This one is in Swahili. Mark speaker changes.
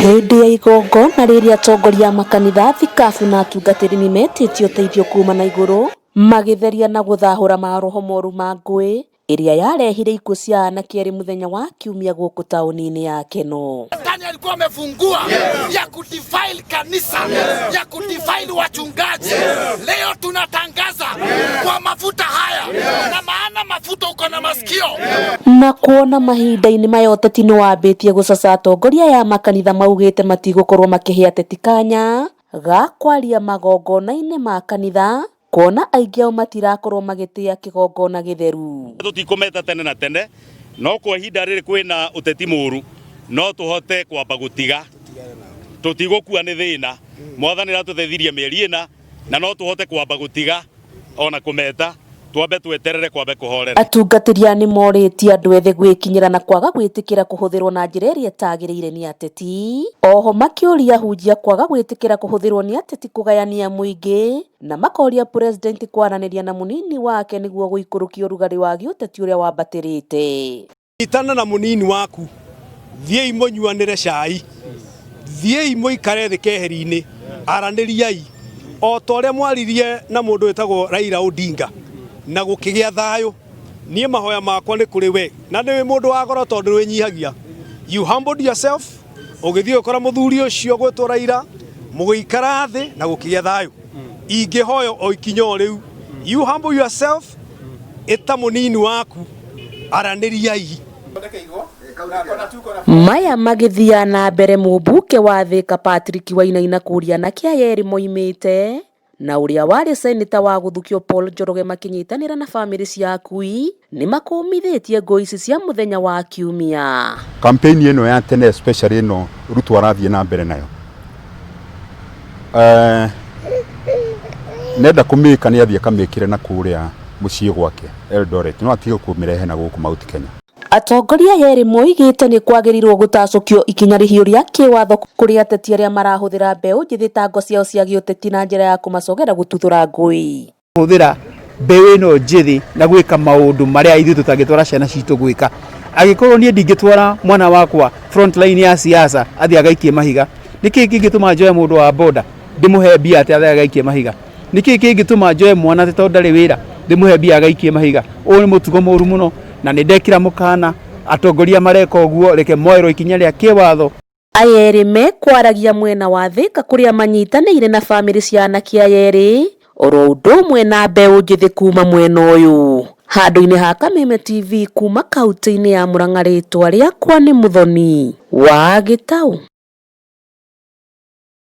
Speaker 1: Hindi ya igongona riria atongoria a makanitha thikabu na atungatĩri nimetĩtie ũteithio kuma na igũrũ magitheria na guthahura maroho moru ma ngũĩ iria yarehire ikuũ cia anake erĩ muthenya wa Kiumia gũkũ taũni-inĩ ya Keno.
Speaker 2: Tani alikuwa amefungua ya kudefile kanisa, ya kudefile wachungaji. Leo tunatangaza kwa mafuta haya, na maana mafuta uko na masikio.
Speaker 1: Na kuona mahinda-inĩ maya ũteti nĩ wambĩtie gũcaca atongoria ya makanitha maugĩte matigũkorwo makĩhe ateti kanya ga kwaria magongona-inĩ ma kanitha, kuona aingĩ ao matirakorwo magĩtĩa kĩgongona gĩtheru.
Speaker 3: Tutikometa tene na tene, no kwa ihinda rĩrĩ kwĩna ũteti mũru, no tũhote kwamba gũtiga, tũtigũkua nĩ thĩna. Mwathani ratũteithirie mĩeri ĩna, na no tũhote kwamba gũtiga ona kũmeta, twambe tweterere kwambe kũhorera. Atungatĩri
Speaker 1: nĩ morĩtie andũ ethĩ gwĩkinyĩra na kwaga gwĩtĩkĩra kũhũthĩrwo na njĩra ĩrĩa ĩtagĩrĩire nĩ ateti. Oho makĩũria ahunjia kwaga gwĩtĩkĩra kũhũthĩrwo nĩ ateti kũgayania mũingĩ, na makoria president kwaranĩria na mũnini wake nĩguo gũikũrũkia ũrugarĩ wa gĩũteti ũrĩa wambatĩrĩte.
Speaker 4: Itana na mũnini waku, thiĩi mũnyuanĩre cai, thiĩi mũikare thĩ keheri-inĩ, aranĩriai o ta ũrĩa mwaririe na mũndũ wĩtagwo Raila Odinga na gũkĩgĩa thayũ. Niĩ mahoya makwa nĩ kũrĩ we, na nĩ mũndũ wa goro tondũ wĩnyihagia. You humbled yourself, ũgĩthiĩ ũkora mũthuri ũcio gwĩtwo Raila, mũgĩikara thĩ na gũkĩgĩa thayũ. Ingĩhoya o ikinya o rĩu, you humble yourself, ĩta mũnini waku, aranĩriai.
Speaker 1: Maya magĩthia na mbere mũmbunge wa Thika Patrick Wainaina kũria na kĩa erĩ moimĩte, na ũrĩa warĩ seneta wa gũthukio Paul Njoroge makinyitanĩra na bamĩrĩ cia akui nĩ makũmithĩtie ngũĩ ici cia mũthenya wa Kiumia.
Speaker 5: Kampeni ĩno ya tene especially ĩno Ruto arathiĩ na mbere nayo, nenda kũmĩka nĩ athiĩ kamĩkire na kũrĩa mũciĩ gwake Eldoret, no atige kũmĩrehe na gũkũ Mount Kenya.
Speaker 1: Atongoria yerĩ moigĩte nĩ kwagĩrĩirwo gũtacũkio ikinya rĩhiũ rĩa kĩwatho kũrĩ ateti arĩa marahũthĩra mbeũ njĩthĩ ta ngo ciao cia gĩũteti na njĩra ya kũmacogera gũtuthũra ngũĩ.
Speaker 6: Hũthĩra mbeũ ĩno njĩthĩ na gwĩka maũndũ marĩa ithuĩ tũtangĩtwara ciana citũ gwĩka. Angĩkorwo niĩ ndingĩtwara mwana wakwa front line ya siasa athiĩ agaikie mahiga, nĩkĩ kĩngĩtũma njoe mũndũ wa boda ndĩmũhe mbia atĩ athiĩ agaikie mahiga? Nĩkĩ kĩngĩtũma njoe mwana atĩ tondũ ndarĩ wĩra ndĩmũhe mbia agaikie mahiga? Ũyũ nĩ mũtugo mũru mũno, na nĩ ndekĩra mũkana atongoria mareka ũguo, reke moerwo ikinya rĩa kĩwatho.
Speaker 1: Aya erĩ mekwaragia mwena wa Thika kũrĩa manyitanĩire na bamĩrĩ cia anake aya erĩ, oro ũndũ ũmwe na mbeũ njĩthĩ kuma mwena ũyũ. Handũ-inĩ ha Kameme TV kuma kaunti-inĩ ya Murang'a, rĩtwa rĩakwa nĩ Muthoni wa Gĩtaũ.